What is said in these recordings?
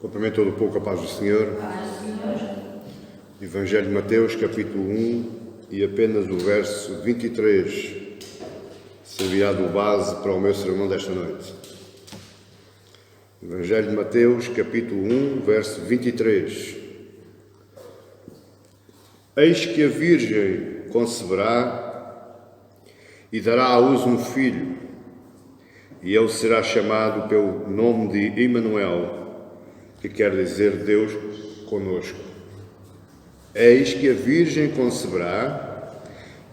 Cumprimento todo o povo com a paz do Senhor. Evangelho de Mateus, capítulo 1, e apenas o verso 23 servirá de base para o meu sermão desta noite. Evangelho de Mateus, capítulo 1, verso 23. Eis que a Virgem conceberá e dará à luz um filho, e ele será chamado pelo nome de Emanuel, que quer dizer Deus conosco. Eis que a Virgem conceberá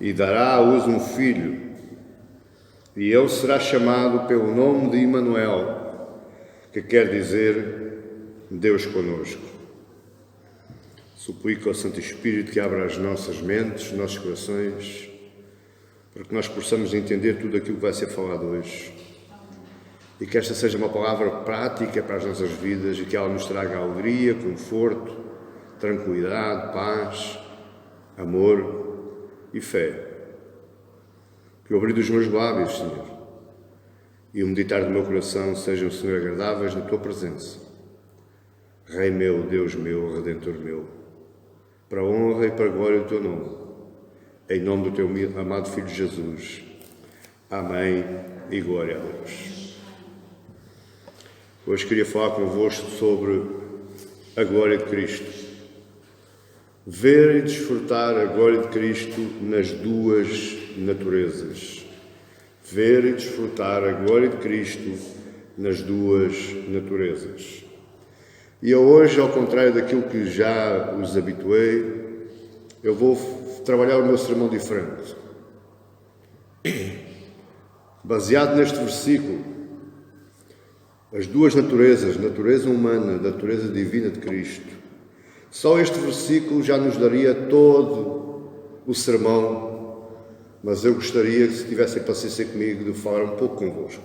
e dará à luz um filho, e ele será chamado pelo nome de Emanuel, que quer dizer Deus conosco. Suplico ao Santo Espírito que abra as nossas mentes, os nossos corações, para que nós possamos entender tudo aquilo que vai ser falado hoje. E que esta seja uma palavra prática para as nossas vidas e que ela nos traga alegria, conforto, tranquilidade, paz, amor e fé. Que o abrir dos meus lábios, Senhor, e o meditar do meu coração sejam, Senhor, agradáveis na Tua presença. Rei meu, Deus meu, Redentor meu, para a honra e para a glória do Teu nome, em nome do Teu amado Filho Jesus. Amém e glória a Deus. Hoje queria falar convosco sobre a glória de Cristo. Ver e desfrutar a glória de Cristo nas duas naturezas. Ver e desfrutar a glória de Cristo nas duas naturezas. E hoje, ao contrário daquilo que já os habituei, eu vou trabalhar o meu sermão diferente. Baseado neste versículo, as duas naturezas, natureza humana, natureza divina de Cristo. Só este versículo já nos daria todo o sermão, mas eu gostaria que, se tivessem paciência comigo, de falar um pouco convosco.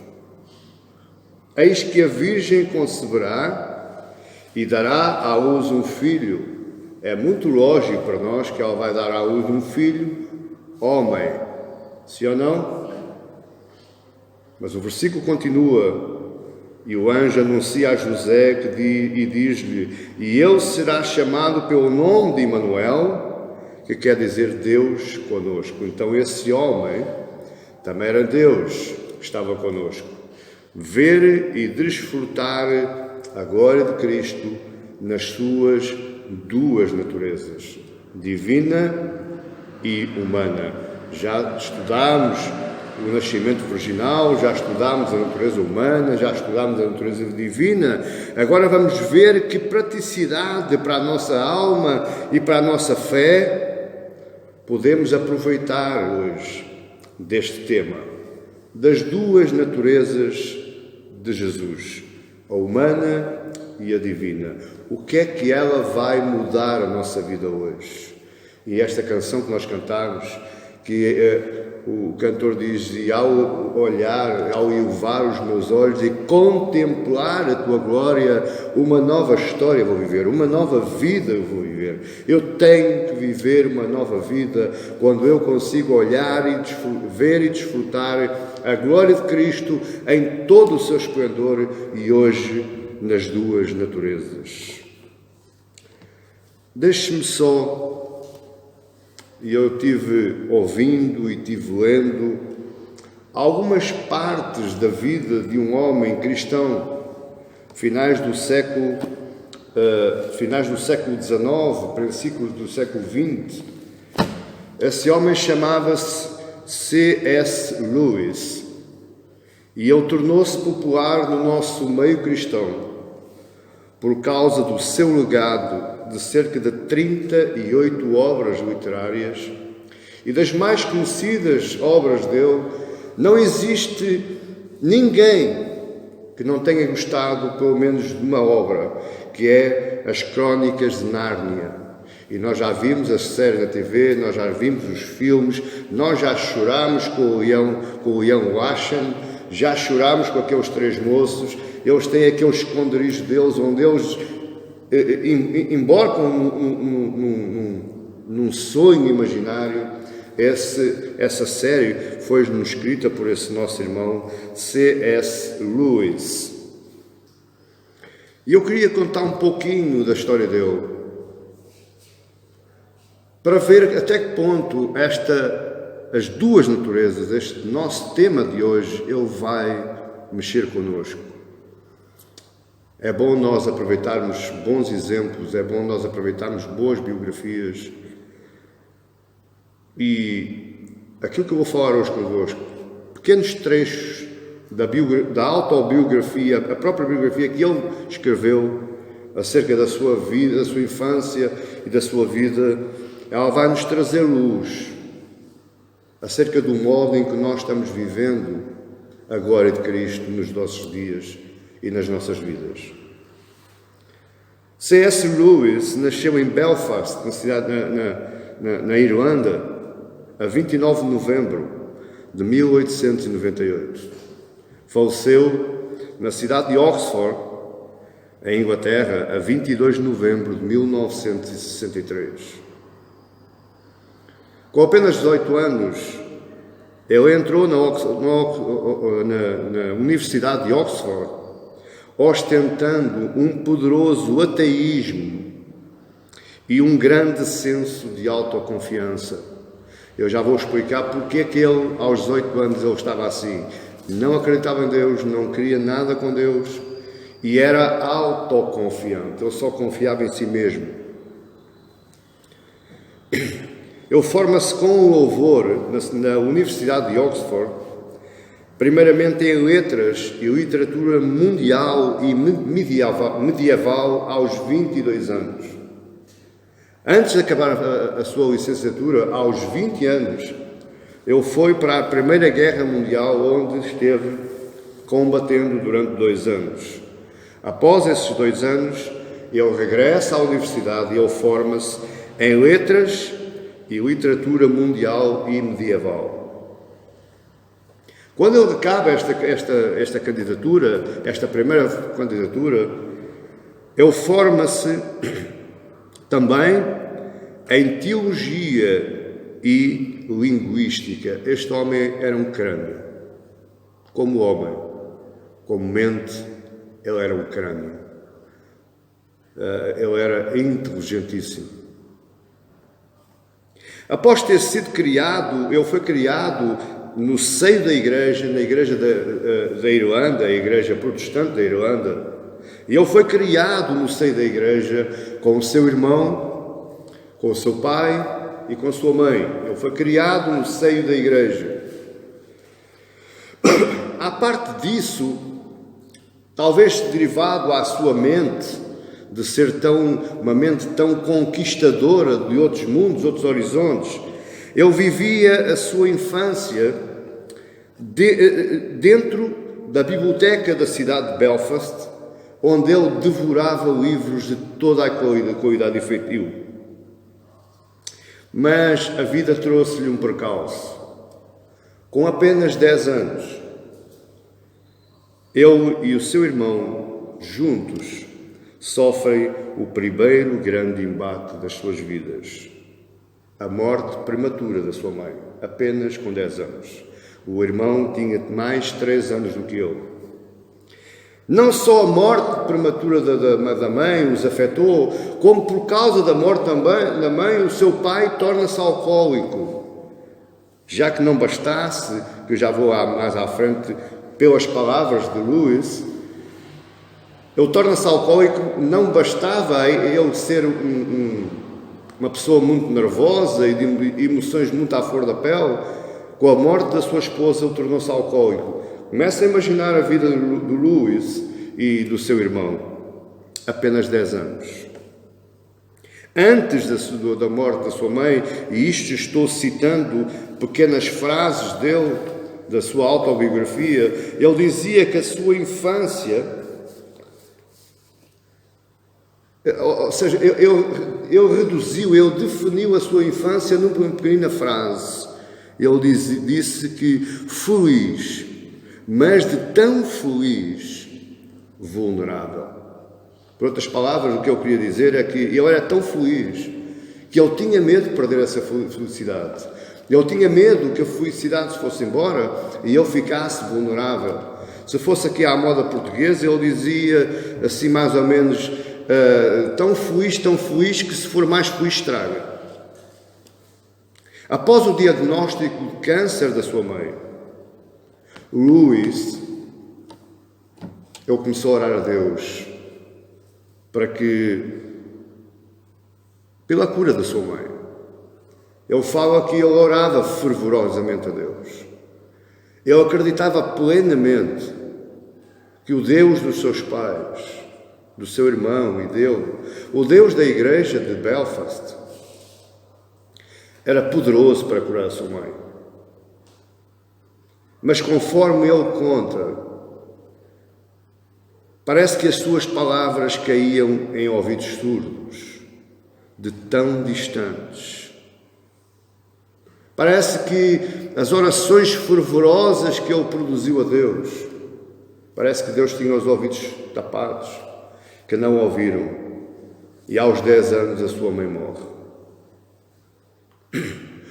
Eis que a Virgem conceberá e dará à luz um filho. É muito lógico para nós que ela vai dar à luz um filho homem. Sim ou não? Mas o versículo continua. E o anjo anuncia a José e diz-lhe: e ele será chamado pelo nome de Emanuel, que quer dizer Deus conosco. Então esse homem também era Deus que estava conosco. Ver e desfrutar a glória de Cristo nas suas duas naturezas, divina e humana. Já estudámos o nascimento virginal, já estudámos a natureza humana, já estudámos a natureza divina. Agora vamos ver que praticidade para a nossa alma e para a nossa fé podemos aproveitar hoje deste tema, das duas naturezas de Jesus, a humana e a divina. O que é que ela vai mudar a nossa vida hoje? E esta canção que nós cantamos, que o cantor diz: e ao olhar, ao elevar os meus olhos e contemplar a Tua glória, uma nova história vou viver, uma nova vida eu vou viver. Eu tenho que viver uma nova vida quando eu consigo olhar e ver e desfrutar a glória de Cristo em todo o seu esplendor e hoje nas duas naturezas. Deixe-me só. E eu tive ouvindo e tive lendo algumas partes da vida de um homem cristão, finais do século XIX, princípios do século XX. Esse homem chamava-se C.S. Lewis e ele tornou-se popular no nosso meio cristão por causa do seu legado de cerca de 38 obras literárias, e das mais conhecidas obras dele, não existe ninguém que não tenha gostado pelo menos de uma obra, que é As Crónicas de Nárnia. E nós já vimos a série na TV, nós já vimos os filmes, nós já chorámos com o leão Lachen, já chorámos com aqueles três moços. Eles têm aquele esconderijo deles, onde eles embarcam num sonho imaginário. Essa série foi-nos escrita por esse nosso irmão C.S. Lewis. E eu queria contar um pouquinho da história dele, para ver até que ponto as duas naturezas, este nosso tema de hoje, ele vai mexer connosco. É bom nós aproveitarmos bons exemplos, é bom nós aproveitarmos boas biografias. E aquilo que eu vou falar hoje convosco, pequenos trechos da autobiografia, a própria biografia que ele escreveu acerca da sua vida, da sua infância e da sua vida, ela vai nos trazer luz acerca do modo em que nós estamos vivendo a glória de Cristo nos nossos dias e nas nossas vidas. C.S. Lewis nasceu em Belfast, na Irlanda, a 29 de novembro de 1898. Faleceu na cidade de Oxford, em Inglaterra, a 22 de novembro de 1963. Com apenas 18 anos, ele entrou na Universidade de Oxford, ostentando um poderoso ateísmo e um grande senso de autoconfiança. Eu já vou explicar porque é que ele, aos 18 anos, ele estava assim. Não acreditava em Deus, não queria nada com Deus e era autoconfiante, ele só confiava em si mesmo. Ele forma-se com louvor na Universidade de Oxford, primeiramente em letras e literatura mundial e medieval aos 22 anos. Antes de acabar a sua licenciatura, aos 20 anos, ele foi para a Primeira Guerra Mundial, onde esteve combatendo durante 2 anos. Após esses 2 anos, ele regressa à universidade e ele forma-se em letras e literatura mundial e medieval. Quando ele acaba esta candidatura, esta primeira candidatura, ele forma-se também em teologia e linguística. Este homem era um crânio. Como homem, como mente, ele era um crânio. Ele era inteligentíssimo. Após ter sido criado, ele foi criado no seio da igreja, na igreja da Irlanda, a igreja protestante da Irlanda. E ele foi criado no seio da igreja com o seu irmão, com o seu pai e com a sua mãe. Ele foi criado no seio da igreja. À parte disso, talvez derivado à sua mente, de ser uma mente tão conquistadora de outros mundos, outros horizontes, ele vivia a sua infância dentro da biblioteca da cidade de Belfast, onde ele devorava livros de toda a qualidade e feitio. Mas a vida trouxe-lhe um percalço. Com apenas 10 anos, ele e o seu irmão, juntos, sofrem o primeiro grande embate das suas vidas. A morte prematura da sua mãe, apenas com 10 anos. O irmão tinha mais 3 anos do que ele. Não só a morte prematura da mãe os afetou, como por causa da morte também da mãe, o seu pai torna-se alcoólico. Já que não bastasse, que eu já vou mais à frente, pelas palavras de Lewis, ele torna-se alcoólico, não bastava ele ser uma pessoa muito nervosa e de emoções muito à flor da pele, com a morte da sua esposa ele tornou-se alcoólico. Começa a imaginar a vida do Lewis e do seu irmão, apenas 10 anos. Antes da morte da sua mãe, e isto estou citando pequenas frases dele, da sua autobiografia, ele dizia que a sua infância, ou seja, ele definiu a sua infância numa pequena frase. Ele disse que feliz, mas de tão feliz, vulnerável. Por outras palavras, o que eu queria dizer é que ele era tão feliz que ele tinha medo de perder essa felicidade. Ele tinha medo que a felicidade se fosse embora e ele ficasse vulnerável. Se fosse aqui à moda portuguesa, ele dizia assim mais ou menos, tão feliz, que se for mais feliz estraga. Após o diagnóstico de câncer da sua mãe, Lewis, ele começou a orar a Deus pela cura da sua mãe. Ele fala que ele orava fervorosamente a Deus. Ele acreditava plenamente que o Deus dos seus pais, do seu irmão e dele, o Deus da igreja de Belfast, era poderoso para curar a sua mãe. Mas conforme ele conta, parece que as suas palavras caíam em ouvidos surdos, de tão distantes. Parece que as orações fervorosas que ele produziu a Deus, parece que Deus tinha os ouvidos tapados, que não ouviram. E aos 10 anos a sua mãe morre.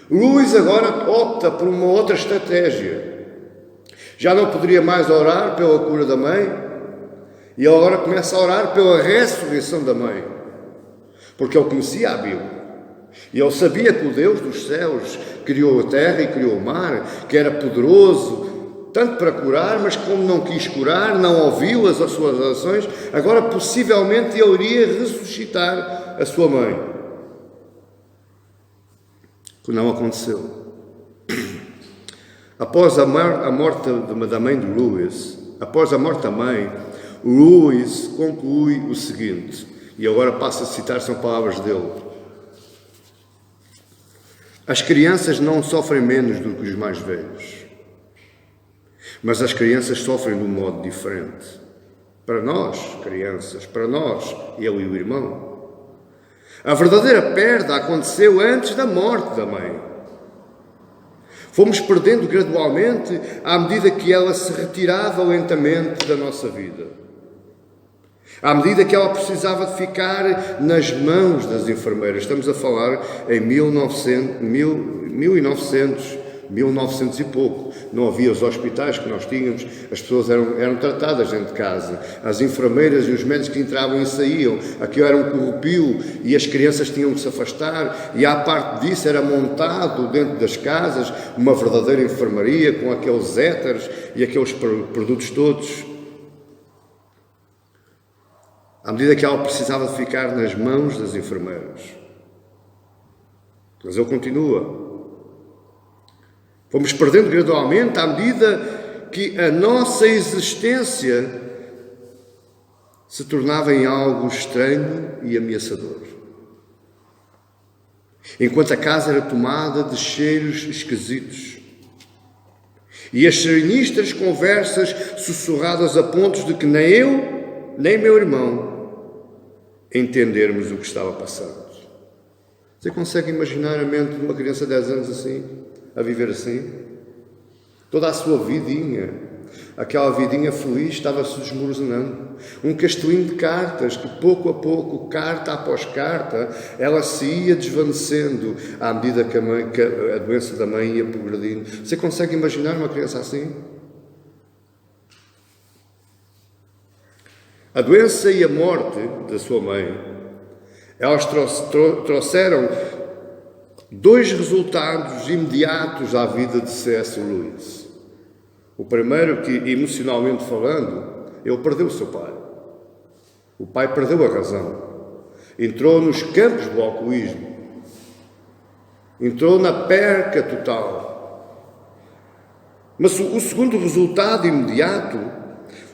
Lewis agora opta por uma outra estratégia. Já não poderia mais orar pela cura da mãe, e ele agora começa a orar pela ressurreição da mãe, porque ele conhecia a Bíblia. E ele sabia que o Deus dos céus criou a terra e criou o mar, que era poderoso, tanto para curar, mas como não quis curar, não ouviu as suas orações, agora possivelmente ele iria ressuscitar a sua mãe. Que não aconteceu. Após a morte da mãe de Lewis, após a morte da mãe, Lewis conclui o seguinte, e agora passo a citar, são palavras dele: as crianças não sofrem menos do que os mais velhos, mas as crianças sofrem de um modo diferente. Para nós, crianças, para nós, ele e o irmão, a verdadeira perda aconteceu antes da morte da mãe. Fomos perdendo gradualmente à medida que ela se retirava lentamente da nossa vida. À medida que ela precisava de ficar nas mãos das enfermeiras. Estamos a falar em 1900 e pouco. Não havia os hospitais que nós tínhamos, as pessoas eram tratadas dentro de casa. As enfermeiras e os médicos que entravam e saíam, aquilo era um corrupio e as crianças tinham que se afastar, e à parte disso era montado dentro das casas uma verdadeira enfermaria com aqueles éteres e aqueles produtos todos. À medida que ela precisava de ficar nas mãos das enfermeiras. Mas ele continua. Fomos perdendo gradualmente à medida que a nossa existência se tornava em algo estranho e ameaçador. Enquanto a casa era tomada de cheiros esquisitos e as sinistras conversas sussurradas a pontos de que nem eu, nem meu irmão entendermos o que estava passando. Você consegue imaginar a mente de uma criança de 10 anos assim? A viver assim? Toda a sua vidinha, aquela vidinha feliz, estava-se desmoronando. Um castelinho de cartas que pouco a pouco, carta após carta, ela se ia desvanecendo à medida que a doença da mãe ia progredindo. Você consegue imaginar uma criança assim? A doença e a morte da sua mãe, elas trouxeram dois resultados imediatos à vida de C.S. Lewis. O primeiro, que emocionalmente falando, ele perdeu o seu pai. O pai perdeu a razão. Entrou nos campos do alcoolismo. Entrou na perca total. Mas o segundo resultado imediato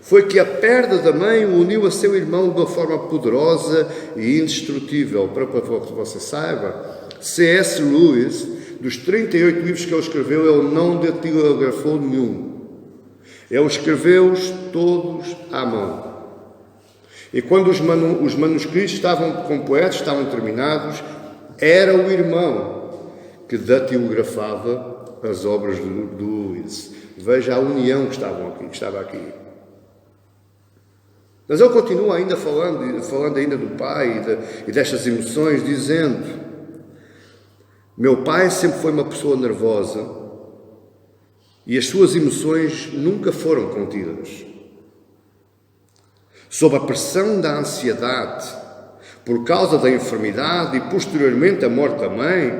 foi que a perda da mãe o uniu a seu irmão de uma forma poderosa e indestrutível. Para que você saiba, C.S. Lewis, dos 38 livros que ele escreveu, ele não datilografou nenhum. Ele escreveu-os todos à mão. E quando os manuscritos estavam completos, estavam terminados, era o irmão que datilografava as obras de Lewis. Veja a união que estava aqui. Mas ele continua ainda falando ainda do pai e destas emoções, dizendo: meu pai sempre foi uma pessoa nervosa, e as suas emoções nunca foram contidas. Sob a pressão da ansiedade, por causa da enfermidade e posteriormente a morte da mãe,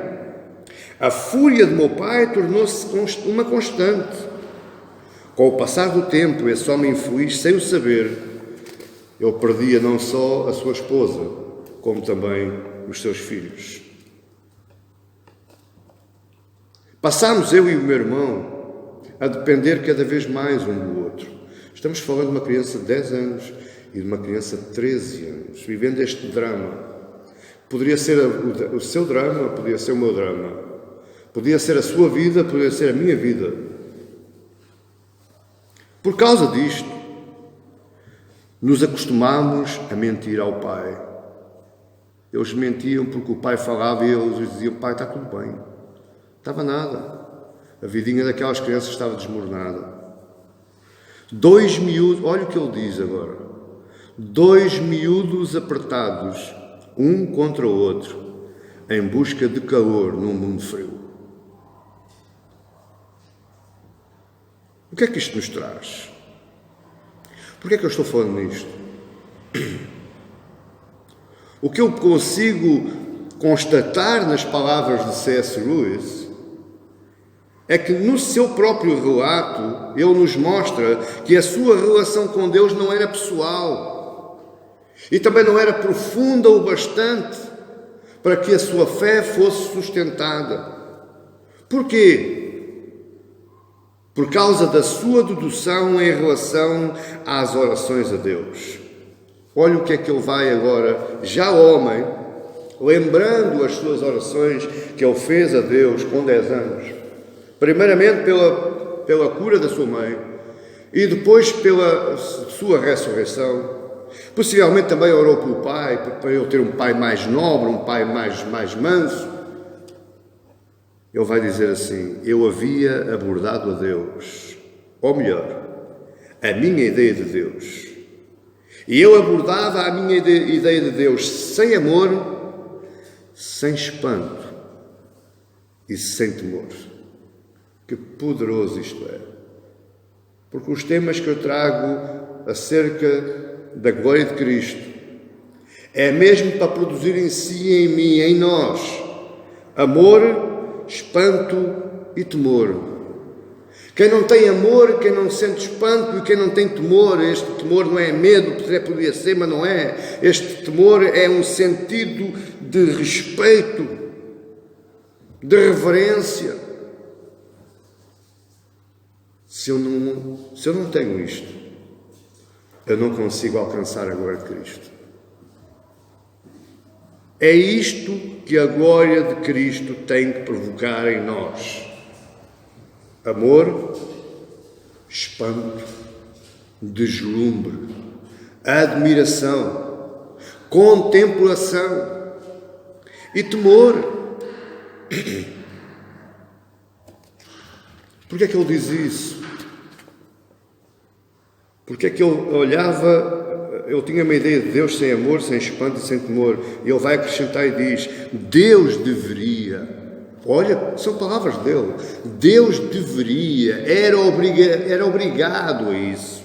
a fúria de meu pai tornou-se uma constante. Com o passar do tempo, esse homem infeliz, sem o saber, ele perdia não só a sua esposa, como também os seus filhos. Passámos, eu e o meu irmão, a depender cada vez mais um do outro. Estamos falando de uma criança de 10 anos e de uma criança de 13 anos, vivendo este drama. Poderia ser o seu drama, poderia ser o meu drama. Podia ser a sua vida, podia ser a minha vida. Por causa disto, nos acostumamos a mentir ao pai. Eles mentiam porque o pai falava e eles diziam: pai, está tudo bem. Estava nada. A vidinha daquelas crianças estava desmoronada. 2 miúdos, olha o que ele diz agora. 2 miúdos apertados, um contra o outro, em busca de calor num mundo frio. O que é que isto nos traz? Por que é que eu estou falando nisto? O que eu consigo constatar nas palavras de C.S. Lewis é que no seu próprio relato ele nos mostra que a sua relação com Deus não era pessoal e também não era profunda o bastante para que a sua fé fosse sustentada. Porquê? Por causa da sua dedução em relação às orações a Deus. Olha o que é que ele vai agora, já homem, lembrando as suas orações que ele fez a Deus com 10 anos. Primeiramente pela cura da sua mãe e depois pela sua ressurreição. Possivelmente também orou pelo pai, para ele ter um pai mais nobre, um pai mais manso. Ele vai dizer assim: eu havia abordado a Deus, ou melhor, a minha ideia de Deus. E eu abordava a minha ideia de Deus sem amor, sem espanto e sem temor. Que poderoso isto é! Porque os temas que eu trago acerca da glória de Cristo é mesmo para produzir em si, em mim, em nós, amor, espanto e temor. Quem não tem amor, quem não sente espanto e quem não tem temor, este temor não é medo, poderia ser, mas não é. Este temor é um sentido de respeito, de reverência. Se eu não tenho isto, eu não consigo alcançar a glória de Cristo. É isto que a glória de Cristo tem que provocar em nós: amor, espanto, deslumbre, admiração, contemplação e temor. Por que é que ele diz isso? Porque é que ele olhava, ele tinha uma ideia de Deus sem amor, sem espanto e sem temor. E ele vai acrescentar e diz: Deus deveria. Olha, são palavras dele. Deus deveria, era obrigado a isso.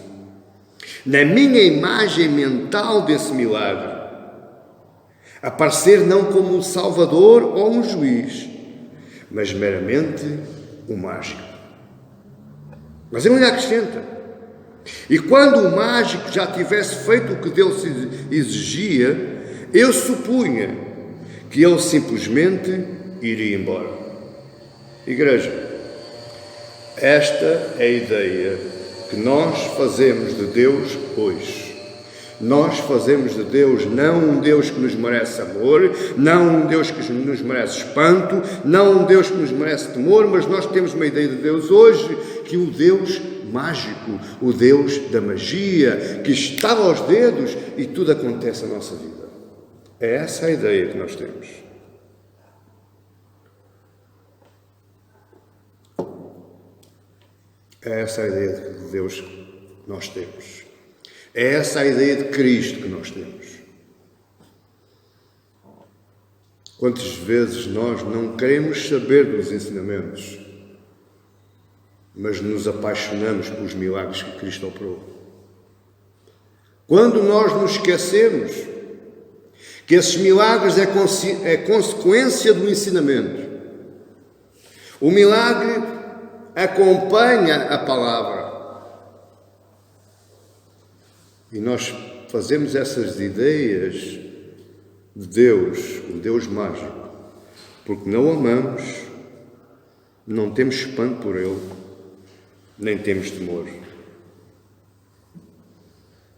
Na minha imagem mental desse milagre, aparecer não como um salvador ou um juiz, mas meramente um mágico. Mas ele ainda acrescenta: e quando o mágico já tivesse feito o que Deus exigia, eu supunha que ele simplesmente iria embora. Igreja, esta é a ideia que nós fazemos de Deus hoje. Nós fazemos de Deus não um Deus que nos merece amor, não um Deus que nos merece espanto, não um Deus que nos merece temor, mas nós temos uma ideia de Deus hoje, que o Deus mágico, o Deus da magia, que estava aos dedos e tudo acontece na nossa vida. É essa a ideia que nós temos. É essa a ideia de Deus que nós temos. É essa a ideia de Cristo que nós temos. Quantas vezes nós não queremos saber dos ensinamentos? mas nos apaixonamos pelos milagres que Cristo operou. Quando nós nos esquecemos que esses milagres é consequência do ensinamento, o milagre acompanha a palavra, e nós fazemos essas ideias de Deus, um Deus mágico, porque não o amamos, não temos espanto por Ele, nem temos temor.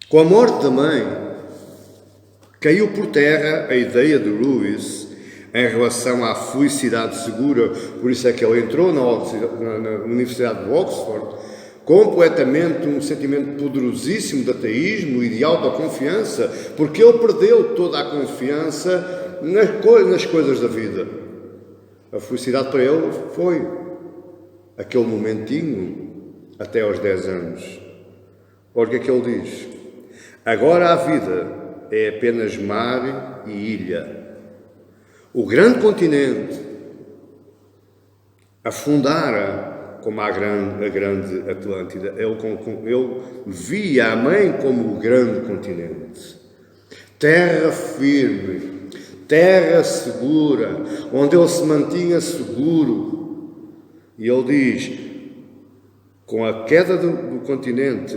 Com a morte da mãe, caiu por terra a ideia de Lewis em relação à felicidade segura. Por isso é que ele entrou na Universidade de Oxford completamente um sentimento poderosíssimo de ateísmo e de autoconfiança, porque ele perdeu toda a confiança nas coisas da vida. A felicidade para ele foi aquele momentinho até aos 10 anos. Olha o que é que ele diz: agora a vida é apenas mar e ilha. O grande continente afundara como a grande Atlântida. Ele via a mãe como o grande continente. Terra firme, terra segura, onde ele se mantinha seguro. E ele diz, com a queda do continente,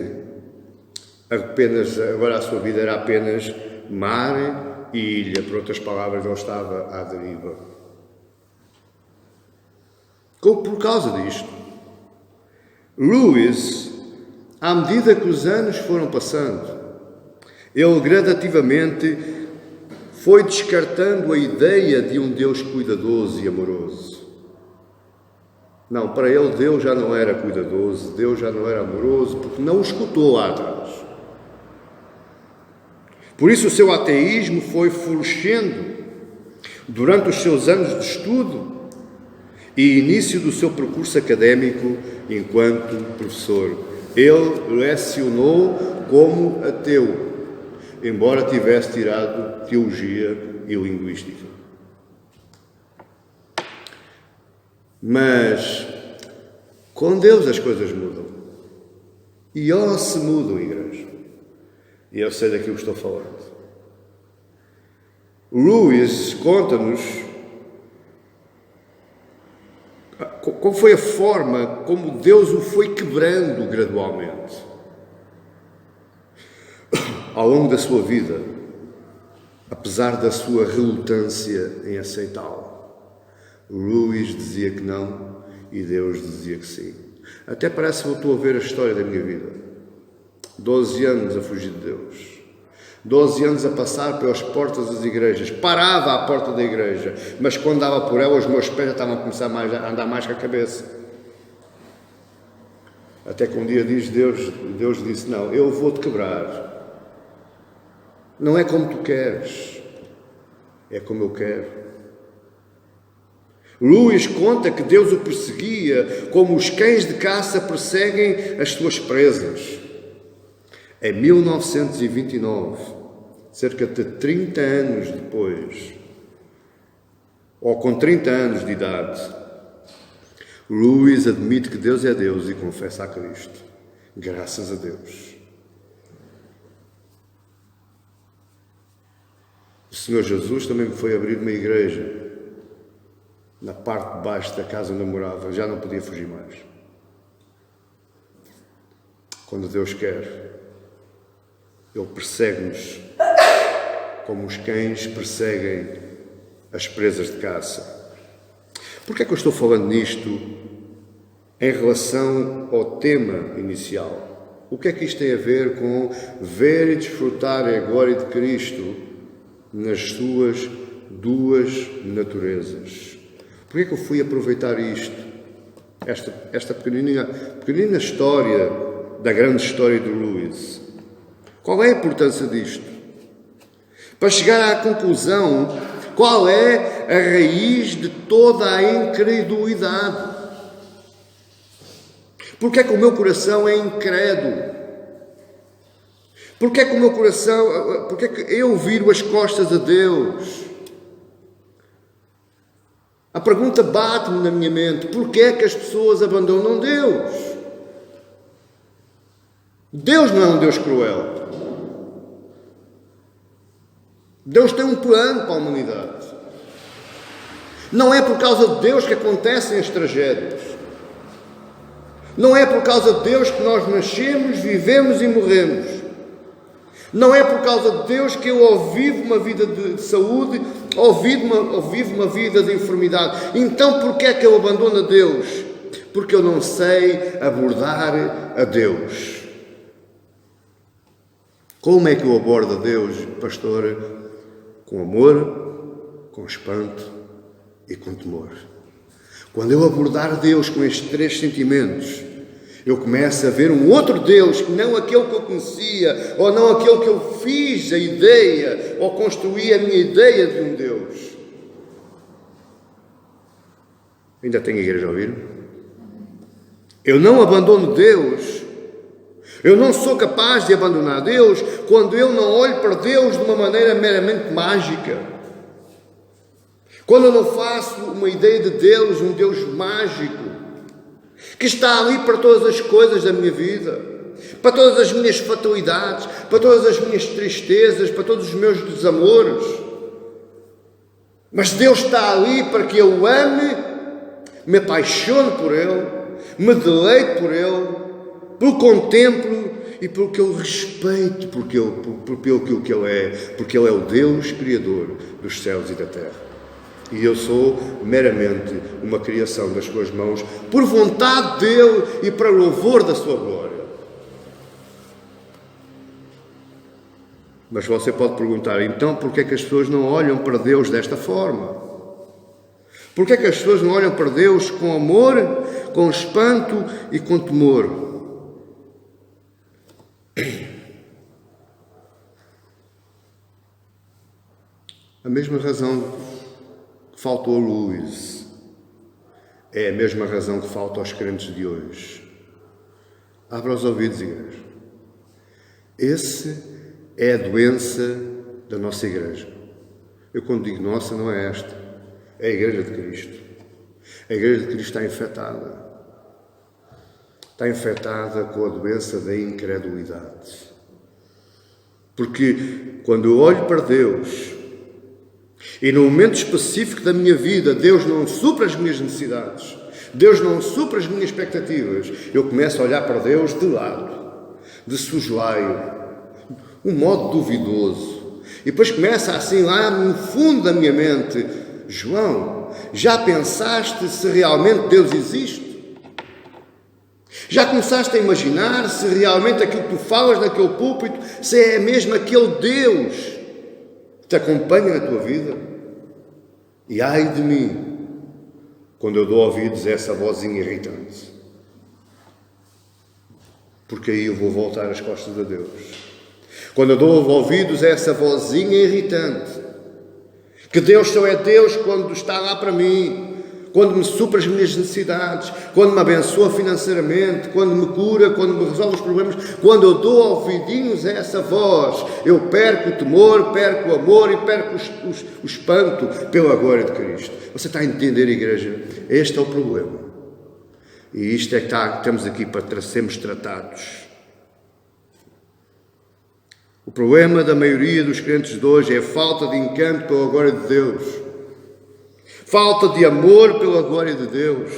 agora a sua vida era apenas mar e ilha. Por outras palavras, ele estava à deriva. Por causa disto, Lewis, à medida que os anos foram passando, ele gradativamente foi descartando a ideia de um Deus cuidadoso e amoroso. Não, para ele Deus já não era cuidadoso, Deus já não era amoroso, porque não o escutou lá atrás. Por isso o seu ateísmo foi florescendo durante os seus anos de estudo e início do seu percurso académico enquanto professor. Ele lecionou como ateu, embora tivesse tirado teologia e linguística. Mas com Deus as coisas mudam. E se mudam, igreja. E eu sei daquilo que estou falando. Lewis conta-nos como foi a forma como Deus o foi quebrando gradualmente ao longo da sua vida, apesar da sua relutância em aceitá-lo. Lewis dizia que não e Deus dizia que sim. Até parece que voltou a ver a história da minha vida. 12 anos a fugir de Deus. 12 anos a passar pelas portas das igrejas. Parava à porta da igreja, mas quando dava por ela, os meus pés já estavam a começar a andar mais com a cabeça. Até que um dia Deus disse, não, eu vou-te quebrar. Não é como tu queres, é como eu quero. Lewis conta que Deus o perseguia como os cães de caça perseguem as suas presas. Em 1929, cerca de 30 anos depois, ou com 30 anos de idade, Lewis admite que Deus é Deus e confessa a Cristo. Graças a Deus. O Senhor Jesus também me foi abrir uma igreja na parte de baixo da casa onde eu morava. Já não podia fugir mais. Quando Deus quer, Ele persegue-nos como os cães perseguem as presas de caça. Por que é que eu estou falando nisto em relação ao tema inicial? O que é que isto tem a ver com ver e desfrutar a glória de Cristo nas suas duas naturezas? Por que é que eu fui aproveitar isto? Esta pequenina história da grande história de Lewis. Qual é a importância disto? Para chegar à conclusão, qual é a raiz de toda a incredulidade? Porque é que o meu coração é incrédulo? Porque é que o meu coração, porque é que eu viro as costas a Deus? A pergunta bate-me na minha mente: porquê é que as pessoas abandonam Deus? Deus não é um Deus cruel. Deus tem um plano para a humanidade. Não é por causa de Deus que acontecem as tragédias. Não é por causa de Deus que nós nascemos, vivemos e morremos. Não é por causa de Deus que eu ou vivo uma vida de saúde ou vivo uma vida de enfermidade. Então porquê é que eu abandono a Deus? Porque eu não sei abordar a Deus. Como é que eu abordo a Deus, pastor? Com amor, com espanto e com temor. Quando eu abordar Deus com estes três sentimentos, eu começo a ver um outro Deus, que não aquele que eu conhecia, ou não aquele que eu fiz a ideia, ou construí a minha ideia de um Deus. Ainda tem igreja a ouvir? Eu não abandono Deus. Eu não sou capaz de abandonar Deus quando eu não olho para Deus de uma maneira meramente mágica. Quando eu não faço uma ideia de Deus, um Deus mágico, que está ali para todas as coisas da minha vida, para todas as minhas fatalidades, para todas as minhas tristezas, para todos os meus desamores. Mas Deus está ali para que eu ame, me apaixone por Ele, me deleite por Ele, pelo contemplo e pelo que eu respeito, pelo que Ele é, porque Ele é o Deus Criador dos céus e da terra. E eu sou meramente uma criação das suas mãos, por vontade dEle e para louvor da sua glória. Mas você pode perguntar, então, porquê é que as pessoas não olham para Deus desta forma? Porquê é que as pessoas não olham para Deus com amor, com espanto e com temor? A mesma razão que faltou a luz é a mesma razão que falta aos crentes de hoje. Abra os ouvidos, igreja. Essa é a doença da nossa igreja. Eu, quando digo nossa, não é esta. É a igreja de Cristo. A igreja de Cristo está infectada. Está infectada com a doença da incredulidade. Porque quando eu olho para Deus e no momento específico da minha vida Deus não supra as minhas necessidades, Deus não supra as minhas expectativas, eu começo a olhar para Deus de lado, de soslaio, um modo duvidoso. E depois começa assim lá no fundo da minha mente: João, já pensaste se realmente Deus existe? Já começaste a imaginar se realmente aquilo que tu falas naquele púlpito, se é mesmo aquele Deus que te acompanha na tua vida? E ai de mim, quando eu dou ouvidos a essa vozinha irritante. Porque aí eu vou voltar as costas a Deus. Quando eu dou ouvidos a essa vozinha irritante, que Deus só é Deus quando está lá para mim, quando me supra as minhas necessidades, quando me abençoa financeiramente, quando me cura, quando me resolve os problemas, quando eu dou ouvidinhos a essa voz, eu perco o temor, perco o amor e perco o espanto pela glória de Cristo. Você está a entender, igreja? Este é o problema. E isto é que estamos aqui para sermos tratados. O problema da maioria dos crentes de hoje é a falta de encanto pela glória de Deus. Falta de amor pela glória de Deus,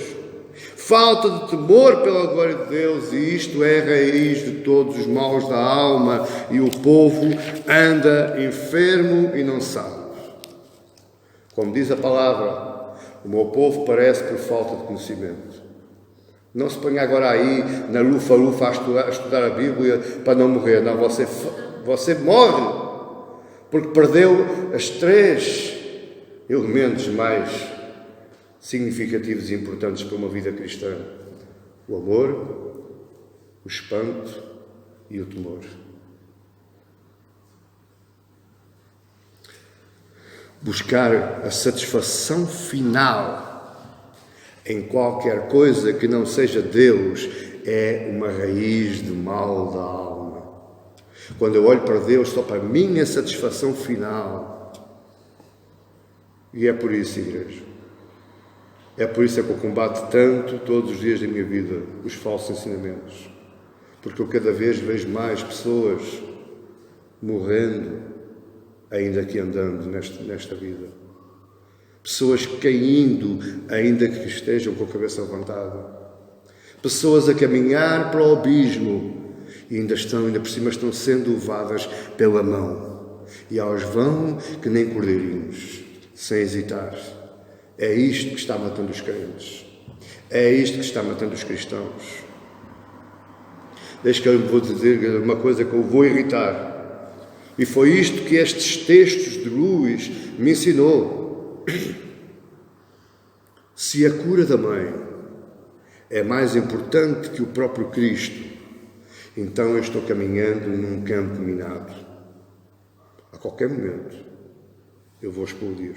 falta de temor pela glória de Deus, e isto é a raiz de todos os males da alma, e o povo anda enfermo e não sabe. Como diz a palavra, o meu povo parece por falta de conhecimento. Não se ponha agora aí na lufa-lufa a estudar a Bíblia para não morrer. Não, você morre porque perdeu as três elementos mais significativos e importantes para uma vida cristã: o amor, o espanto e o temor. Buscar a satisfação final em qualquer coisa que não seja Deus é uma raiz de mal da alma. Quando eu olho para Deus só para a minha satisfação final. E é por isso, igreja, É por isso que eu combato tanto, todos os dias da minha vida, os falsos ensinamentos. Porque eu cada vez vejo mais pessoas morrendo, ainda que andando nesta vida. Pessoas caindo, ainda que estejam com a cabeça levantada. Pessoas a caminhar para o abismo e ainda por cima estão sendo levadas pela mão. E aos vão que nem cordeirinhos, sem hesitar. É isto que está matando os crentes. É isto que está matando os cristãos. Deixa que eu vou dizer uma coisa que eu vou irritar. E foi isto que estes textos de luz me ensinou. Se a cura da mãe é mais importante que o próprio Cristo, então eu estou caminhando num campo minado. A qualquer momento eu vou explodir.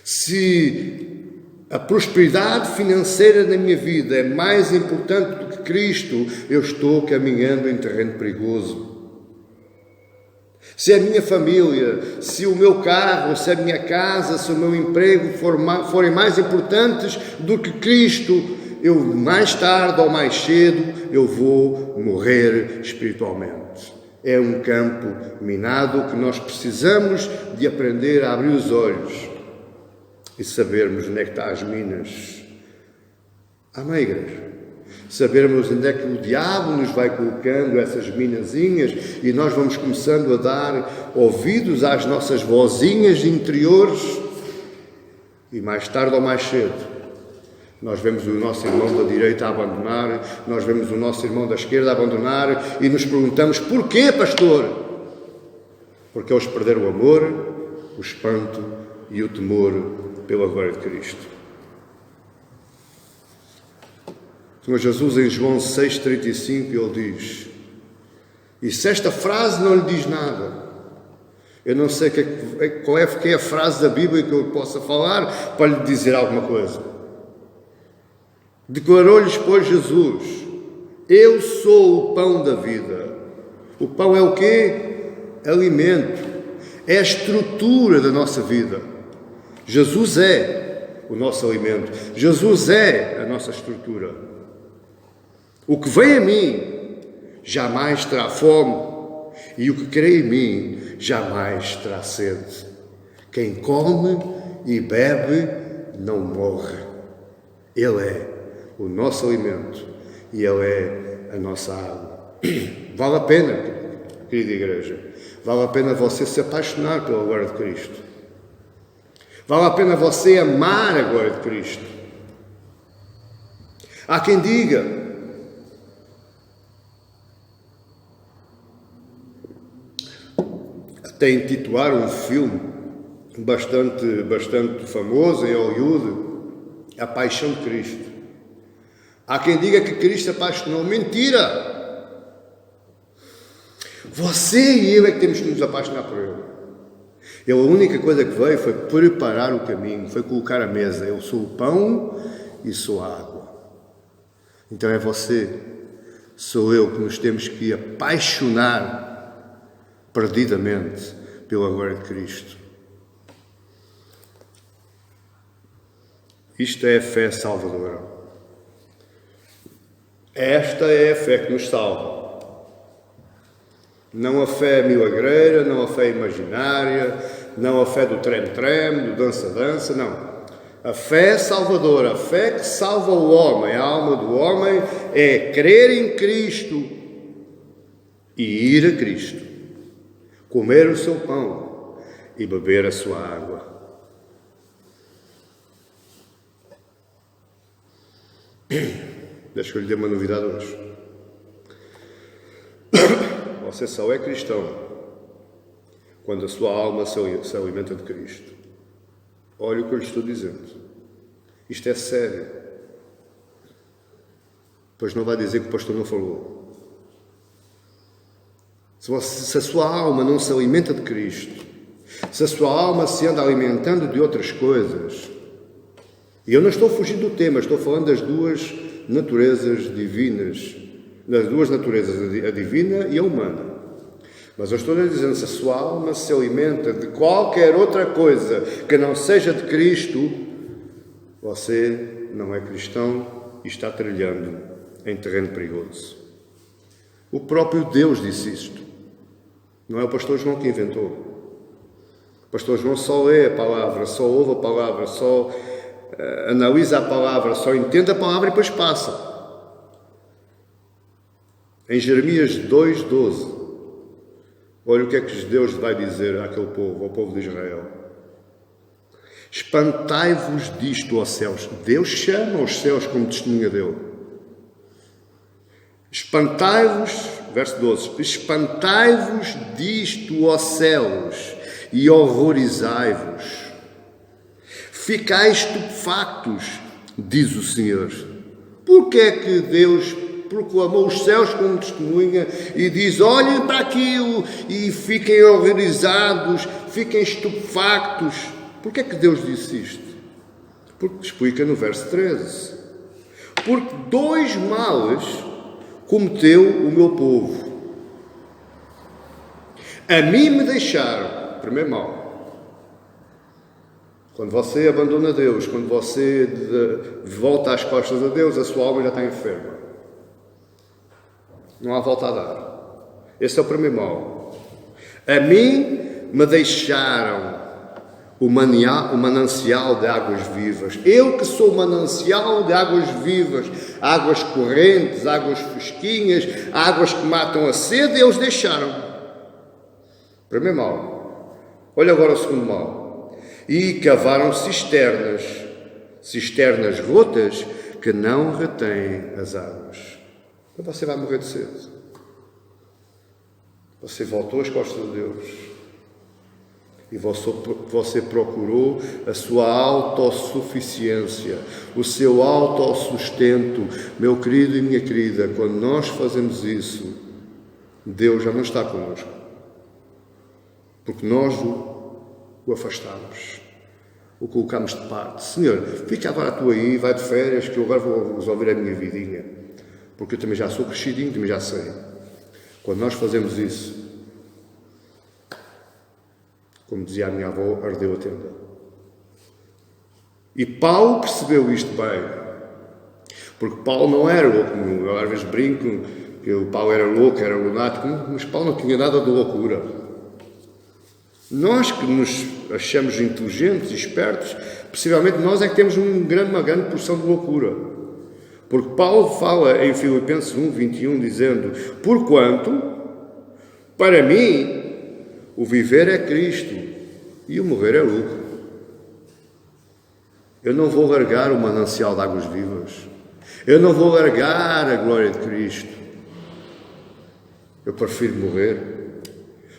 Se a prosperidade financeira na minha vida é mais importante do que Cristo, eu estou caminhando em terreno perigoso. Se a minha família, se o meu carro, se a minha casa, se o meu emprego forem mais importantes do que Cristo, eu mais tarde ou mais cedo eu vou morrer espiritualmente. É um campo minado que nós precisamos de aprender a abrir os olhos e sabermos onde é que estão as minas. Amém, igreja? Sabermos onde é que o diabo nos vai colocando essas minazinhas e nós vamos começando a dar ouvidos às nossas vozinhas interiores e mais tarde ou mais cedo nós vemos o nosso irmão da direita a abandonar, nós vemos o nosso irmão da esquerda a abandonar e nos perguntamos: porquê, pastor? Porque eles perderam o amor, o espanto e o temor pela glória de Cristo. Senhor Jesus, em João 6,35, ele diz, e se esta frase não lhe diz nada, eu não sei qual é a frase da Bíblia que eu possa falar para lhe dizer alguma coisa. Declarou-lhes, pois, Jesus: eu sou o pão da vida. O pão é o quê? Alimento. É a estrutura da nossa vida. Jesus é o nosso alimento. Jesus é a nossa estrutura. O que vem a mim jamais terá fome, e o que crê em mim jamais terá sede. Quem come e bebe não morre. Ele é o nosso alimento e Ele é a nossa água. Vale a pena, querida igreja, vale a pena você se apaixonar pela glória de Cristo. Vale a pena você amar a glória de Cristo. Há quem diga: até intitular um filme bastante famoso em Hollywood, A Paixão de Cristo. Há quem diga que Cristo se apaixonou. Mentira! Você e eu é que temos que nos apaixonar por Ele. Ele, a única coisa que veio foi preparar o caminho, foi colocar a mesa. Eu sou o pão e sou a água. Então é você, sou eu que nos temos que apaixonar perdidamente pela glória de Cristo. Isto é a fé salvadora. Esta é a fé que nos salva. Não a fé milagreira, não a fé imaginária, não a fé do trem-trem, do dança-dança, não. A fé salvadora, a fé que salva o homem, a alma do homem, é crer em Cristo e ir a Cristo, comer o seu pão e beber a sua água. Deixa que eu lhe dê uma novidade hoje. Você só é cristão quando a sua alma se alimenta de Cristo. Olha o que eu lhe estou dizendo. Isto é sério. Pois não vai dizer que o pastor não falou. Se a sua alma não se alimenta de Cristo, se a sua alma se anda alimentando de outras coisas, e eu não estou fugindo do tema, estou falando das duas naturezas divinas, das duas naturezas, a divina e a humana. Mas eu estou dizendo, se a sua alma se alimenta de qualquer outra coisa que não seja de Cristo, Você não é cristão e está trilhando em terreno perigoso. O próprio Deus disse isto. Não é o pastor João que inventou. O pastor João só lê a palavra, só ouve a palavra, só analisa a palavra, só entende a palavra e depois passa. Em Jeremias 2:12, olha o que é que Deus vai dizer àquele povo, ao povo de Israel. Espantai-vos disto, ó céus. Deus chama os céus como testemunha dele. Espantai-vos, verso 12, espantai-vos disto, ó céus, e horrorizai-vos. Ficai estupefactos, diz o Senhor. Porque é que Deus proclamou os céus como testemunha e diz, olhem para aquilo e fiquem horrorizados, fiquem estupefactos? Porque é que Deus disse isto? Porque explica no verso 13. Porque 2 males cometeu o meu povo. A mim me deixaram, primeiro mal. Quando você abandona Deus, quando você volta às costas a Deus, a sua alma já está enferma. Não há volta a dar. Esse é o primeiro mal. A mim me deixaram o manancial de águas vivas. Eu que sou o manancial de águas vivas, águas correntes, águas fresquinhas, águas que matam a sede, eles deixaram. Primeiro mal. Olha agora o segundo mal. E cavaram cisternas rotas que não retêm as águas. Então você vai morrer de sede. Você voltou às costas de Deus. E você procurou a sua autossuficiência, o seu autossustento. Meu querido e minha querida, quando nós fazemos isso, Deus já não está connosco. Porque nós o afastamos, o colocamos de parte. Senhor, fica agora tu aí, vai de férias, que eu agora vou resolver a minha vidinha. Porque eu também já sou crescidinho, também já sei. Quando nós fazemos isso, como dizia a minha avó, ardeu a tenda. E Paulo percebeu isto bem. Porque Paulo não era louco nenhum. Eu às vezes brinco que o Paulo era louco, era lunático, mas Paulo não tinha nada de loucura. Nós que nos achamos inteligentes e espertos, possivelmente nós é que temos uma grande porção de loucura. Porque Paulo fala em Filipenses 1:21, dizendo, porquanto, para mim, o viver é Cristo e o morrer é lucro. Eu não vou largar o manancial de águas vivas. Eu não vou largar a glória de Cristo. Eu prefiro morrer.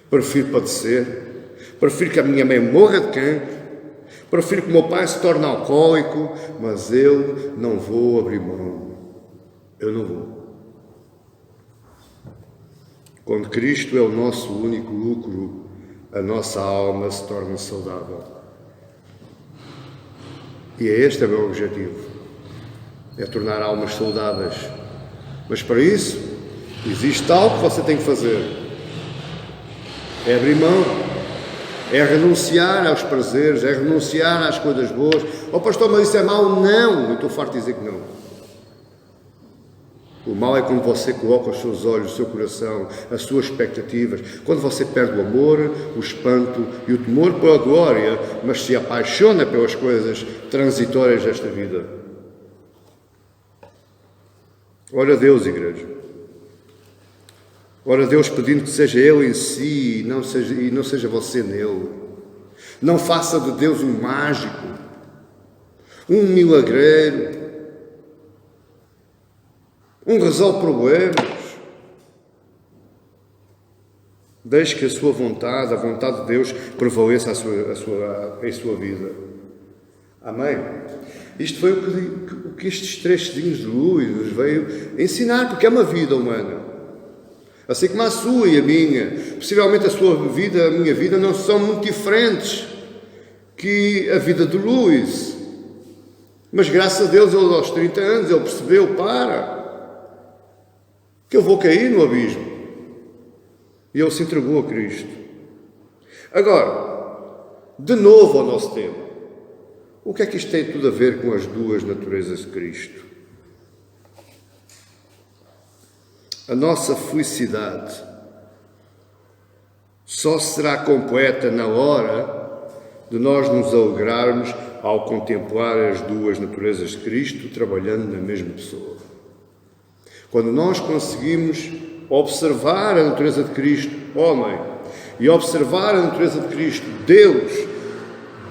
Prefiro padecer. Prefiro que a minha mãe morra de cancro. Prefiro que o meu pai se torne alcoólico. Mas eu não vou abrir mão. Eu não vou. Quando Cristo é o nosso único lucro, a nossa alma se torna saudável. E é este o meu objetivo. É tornar almas saudáveis. Mas para isso, existe algo que você tem que fazer. É abrir mão. É renunciar aos prazeres. É renunciar às coisas boas. Oh pastor, mas isso é mau? Não. Eu estou farto de dizer que não. O mal é quando você coloca os seus olhos, o seu coração, as suas expectativas, quando você perde o amor, o espanto e o temor pela glória, mas se apaixona pelas coisas transitórias desta vida. Ora Deus, igreja. Ora Deus pedindo que seja Ele em si e não seja você nele. Não faça de Deus um mágico, um milagreiro, resolve problemas. Deixe que a sua vontade, a vontade de Deus, prevaleça em sua vida. Amém? Isto foi o que estes 3 dedinhos de luz nos veio ensinar, porque é uma vida humana. Assim como a sua e a minha. Possivelmente a sua vida, a minha vida, não são muito diferentes que a vida de Luís. Mas graças a Deus, ele aos 30 anos, ele percebeu, que eu vou cair no abismo. E ele se entregou a Cristo. Agora, de novo ao nosso tema. O que é que isto tem tudo a ver com as duas naturezas de Cristo? A nossa felicidade só será completa na hora de nós nos alegrarmos ao contemplar as duas naturezas de Cristo trabalhando na mesma pessoa. Quando nós conseguimos observar a natureza de Cristo, homem, e observar a natureza de Cristo, Deus,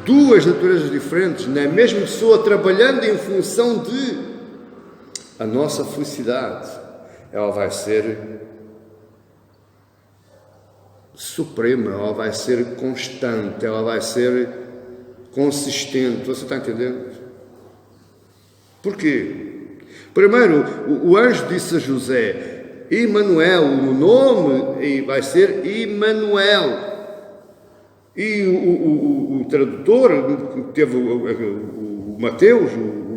duas naturezas diferentes, na mesma pessoa, trabalhando em função de a nossa felicidade, ela vai ser suprema, ela vai ser constante, ela vai ser consistente. Você está entendendo? Porquê? Primeiro, o anjo disse a José, Emanuel, o nome vai ser Emanuel. E o tradutor, teve o Mateus,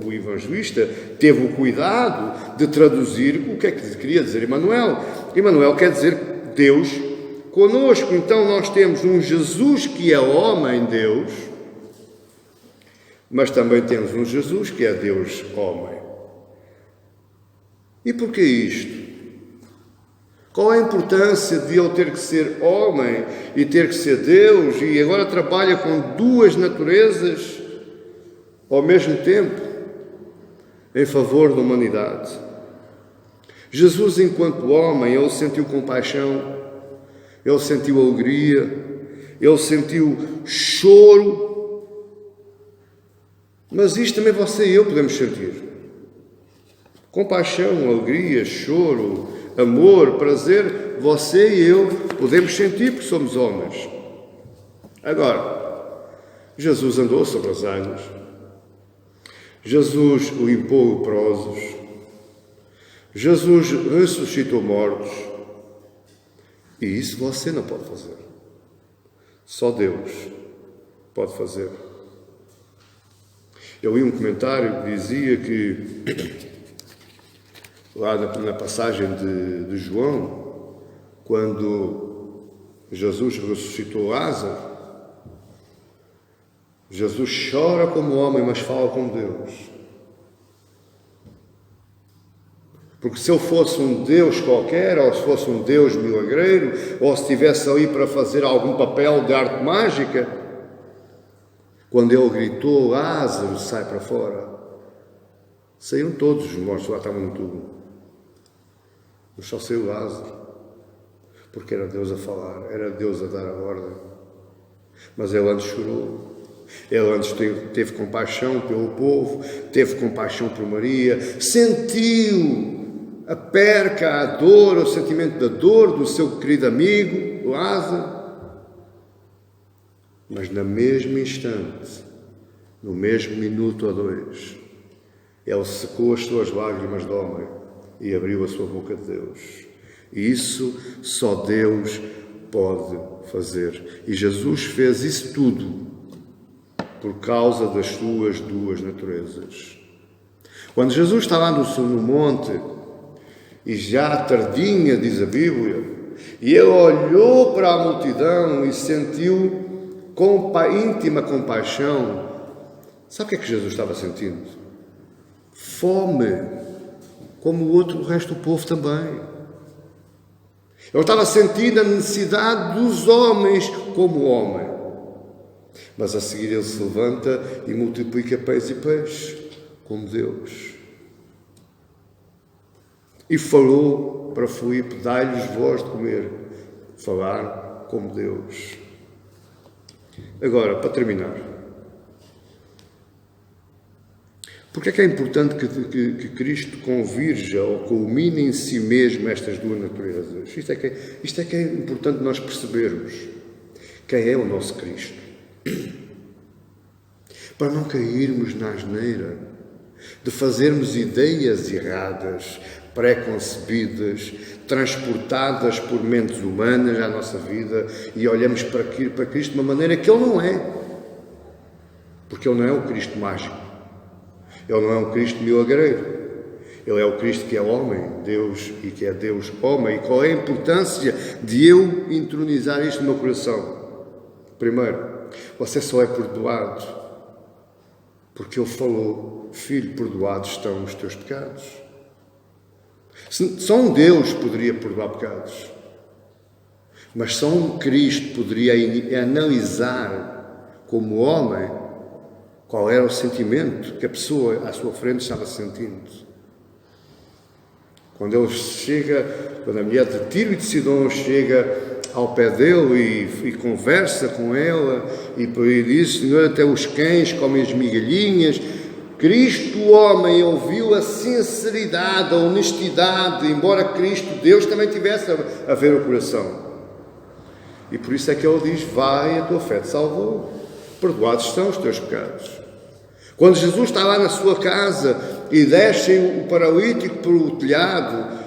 o evangelista, teve o cuidado de traduzir o que é que queria dizer Emanuel. Emanuel quer dizer Deus conosco. Então nós temos um Jesus que é homem, Deus, mas também temos um Jesus que é Deus, homem. E porquê isto? Qual a importância de ele ter que ser homem e ter que ser Deus e agora trabalha com duas naturezas ao mesmo tempo em favor da humanidade? Jesus, enquanto homem, ele sentiu compaixão, ele sentiu alegria, ele sentiu choro, mas isto também você e eu podemos sentir. Compaixão, alegria, choro, amor, prazer, você e eu podemos sentir porque somos homens. Agora, Jesus andou sobre as águas, Jesus limpou leprosos, Jesus ressuscitou mortos, e isso você não pode fazer. Só Deus pode fazer. Eu li um comentário que dizia que lá na passagem de João, quando Jesus ressuscitou Lázaro, Jesus chora como homem, mas fala como Deus. Porque se ele fosse um Deus qualquer, ou se fosse um Deus milagreiro, ou se estivesse ali para fazer algum papel de arte mágica, quando ele gritou, Lázaro, sai para fora, saíram todos os mortos, lá estavam no túmulo. Mas só saiu Lázaro, porque era Deus a falar, era Deus a dar a ordem. Mas ele antes chorou, ele antes teve compaixão pelo povo, teve compaixão por Maria, sentiu a perca, a dor, o sentimento da dor do seu querido amigo, Lázaro. Mas no mesmo instante, no mesmo minuto ou dois, ele secou as suas lágrimas de homem e abriu a sua boca de Deus. E isso só Deus pode fazer. E Jesus fez isso tudo por causa das suas duas naturezas. Quando Jesus está lá no monte, e já tardinha, diz a Bíblia, e ele olhou para a multidão e sentiu íntima compaixão. Sabe o que é que Jesus estava sentindo? Fome, como o resto do povo também. Ele estava sentindo a necessidade dos homens como homem. Mas a seguir ele se levanta e multiplica pães e peixes, como Deus. E falou para Filipe, dai-lhes voz de comer. Falar como Deus. Agora, para terminar, porque é que é importante que Cristo convirja ou culmine em si mesmo estas duas naturezas? Isto é que é importante nós percebermos quem é o nosso Cristo. Para não cairmos na asneira de fazermos ideias erradas, pré-concebidas, transportadas por mentes humanas à nossa vida e olhamos para Cristo de uma maneira que Ele não é. Porque Ele não é o Cristo mágico. Ele não é um Cristo milagreiro. Ele é o Cristo que é homem, Deus, e que é Deus homem. E qual é a importância de eu entronizar isto no meu coração? Primeiro, você só é perdoado Porque ele falou: filho, perdoados estão os teus pecados. Só um Deus poderia perdoar pecados. Mas só um Cristo poderia analisar como homem qual era o sentimento que a pessoa à sua frente estava sentindo. Quando a mulher de Tiro e de Sidom chega ao pé dele e conversa com ela e diz: Senhor, até os cães comem as migalhinhas. Cristo, o homem, ouviu a sinceridade, a honestidade, embora Cristo, Deus, também tivesse a ver o coração. E por isso é que ele diz: vai, a tua fé te salvou, perdoados estão os teus pecados. Quando Jesus está lá na sua casa e descem o paralítico pelo telhado,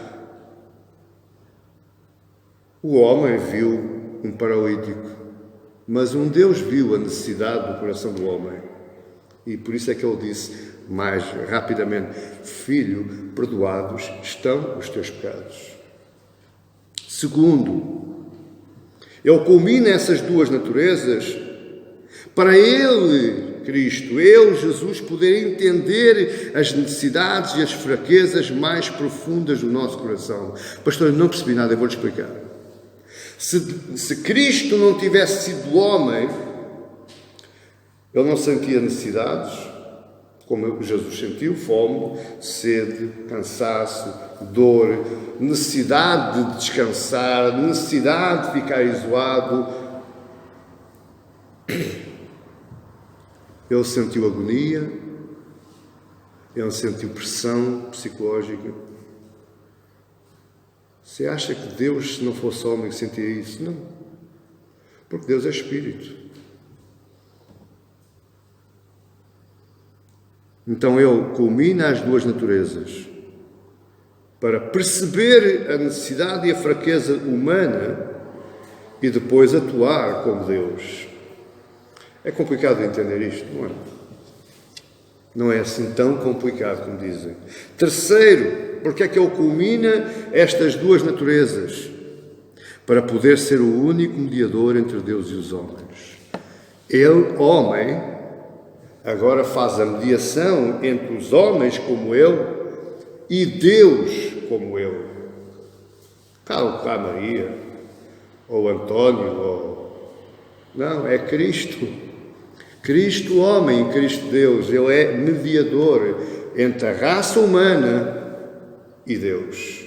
o homem viu um paralítico, mas um Deus viu a necessidade do coração do homem. E por isso é que ele disse mais rapidamente: filho, perdoados estão os teus pecados. Segundo, ele culmina essas duas naturezas para ele, Cristo, ele, Jesus, poder entender as necessidades e as fraquezas mais profundas do nosso coração. Pastor, não percebi nada, eu vou-lhe explicar. Se Cristo não tivesse sido homem, ele não sentia necessidades, como Jesus sentiu: fome, sede, cansaço, dor, necessidade de descansar, necessidade de ficar isolado. Ele sentiu agonia, ele sentiu pressão psicológica. Você acha que Deus, se não fosse homem, sentia isso? Não. Porque Deus é Espírito. Então ele culmina as duas naturezas para perceber a necessidade e a fraqueza humana e depois atuar como Deus. É complicado de entender isto, não é? Não é assim tão complicado como dizem. Terceiro, porque é que ele culmina estas duas naturezas? Para poder ser o único mediador entre Deus e os homens. Ele, homem, agora faz a mediação entre os homens como ele e Deus como ele. Cá Maria, ou António, ou... Não, é Cristo. Cristo homem e Cristo Deus. Ele é mediador entre a raça humana e Deus.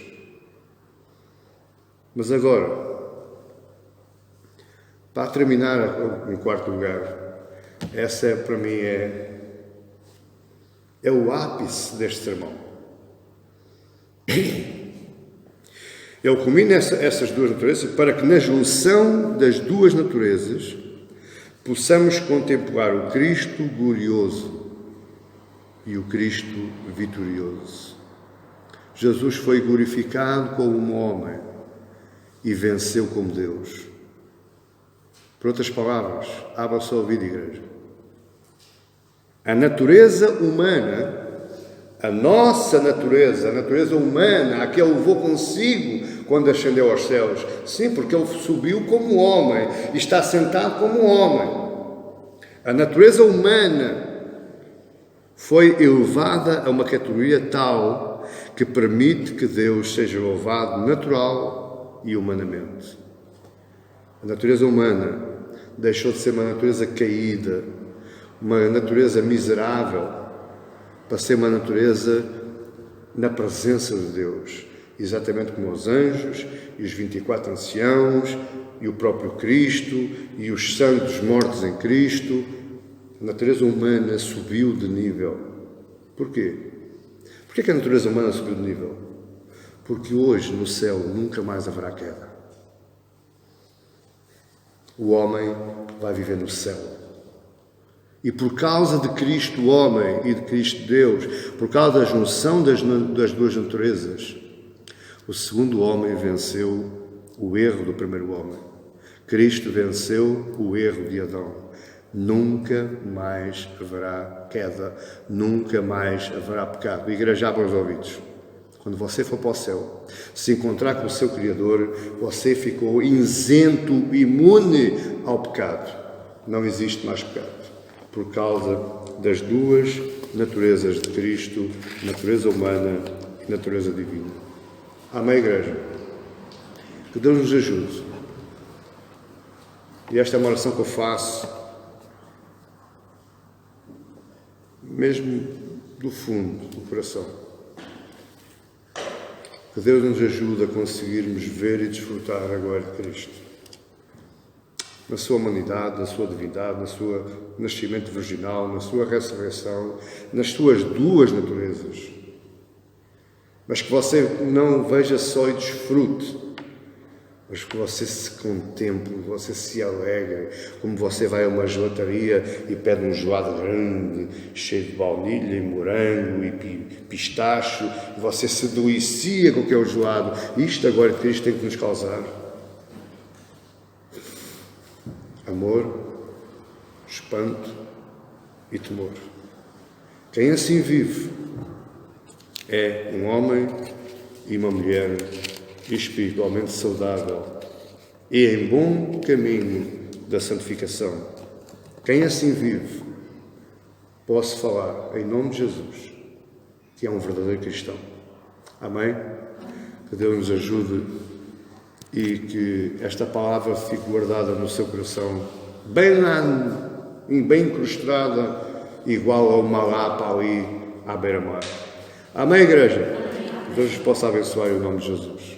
Mas agora, para terminar, em quarto lugar, essa para mim é o ápice deste sermão. Ele culmina essas duas naturezas para que na junção das duas naturezas possamos contemplar o Cristo glorioso e o Cristo vitorioso. Jesus foi glorificado como um homem e venceu como Deus. Por outras palavras, abra só o ouvido, igreja. A natureza humana, a nossa natureza, a natureza humana, a que ele levou consigo quando ascendeu aos céus. Sim, porque ele subiu como homem e está sentado como homem. A natureza humana foi elevada a uma categoria tal que permite que Deus seja louvado natural e humanamente. A natureza humana deixou de ser uma natureza caída, uma natureza miserável, para ser uma natureza na presença de Deus, exatamente como os anjos e os 24 anciãos e o próprio Cristo e os santos mortos em Cristo. A natureza humana subiu de nível. Porquê? Porquê que a natureza humana subiu de nível? Porque hoje no céu nunca mais haverá queda. O homem vai viver no céu. E por causa de Cristo homem e de Cristo Deus, por causa da junção das duas naturezas, o segundo homem venceu o erro do primeiro homem. Cristo venceu o erro de Adão. Nunca mais haverá queda, nunca mais haverá pecado. Igreja, abra os ouvidos. Quando você for para o céu, se encontrar com o seu Criador, você ficou isento, imune ao pecado. Não existe mais pecado. por causa das duas naturezas de Cristo, natureza humana e natureza divina. Amém, Igreja? Que Deus nos ajude. E esta é uma oração que eu faço, mesmo do fundo do coração. Que Deus nos ajude a conseguirmos ver e desfrutar agora de Cristo. Na sua humanidade, na sua divindade, no seu nascimento virginal, na sua ressurreição, nas suas duas naturezas. Mas que você não veja só e desfrute, mas que você se contemple, você se alegre, como você vai a uma gelataria e pede um gelado grande, cheio de baunilha e morango e pistacho, e você se delicia com aquele gelado. Isto agora que Cristo tem que nos causar amor, espanto e temor. Quem assim vive é um homem e uma mulher espiritualmente saudável e em bom caminho da santificação. Quem assim vive, posso falar em nome de Jesus, que é um verdadeiro cristão. Amém? Que Deus nos ajude e que esta palavra fique guardada no seu coração, bem lá, bem incrustada, igual a uma lapa ali à beira-mar. Amém, Igreja? Que Deus possa abençoar em nome de Jesus.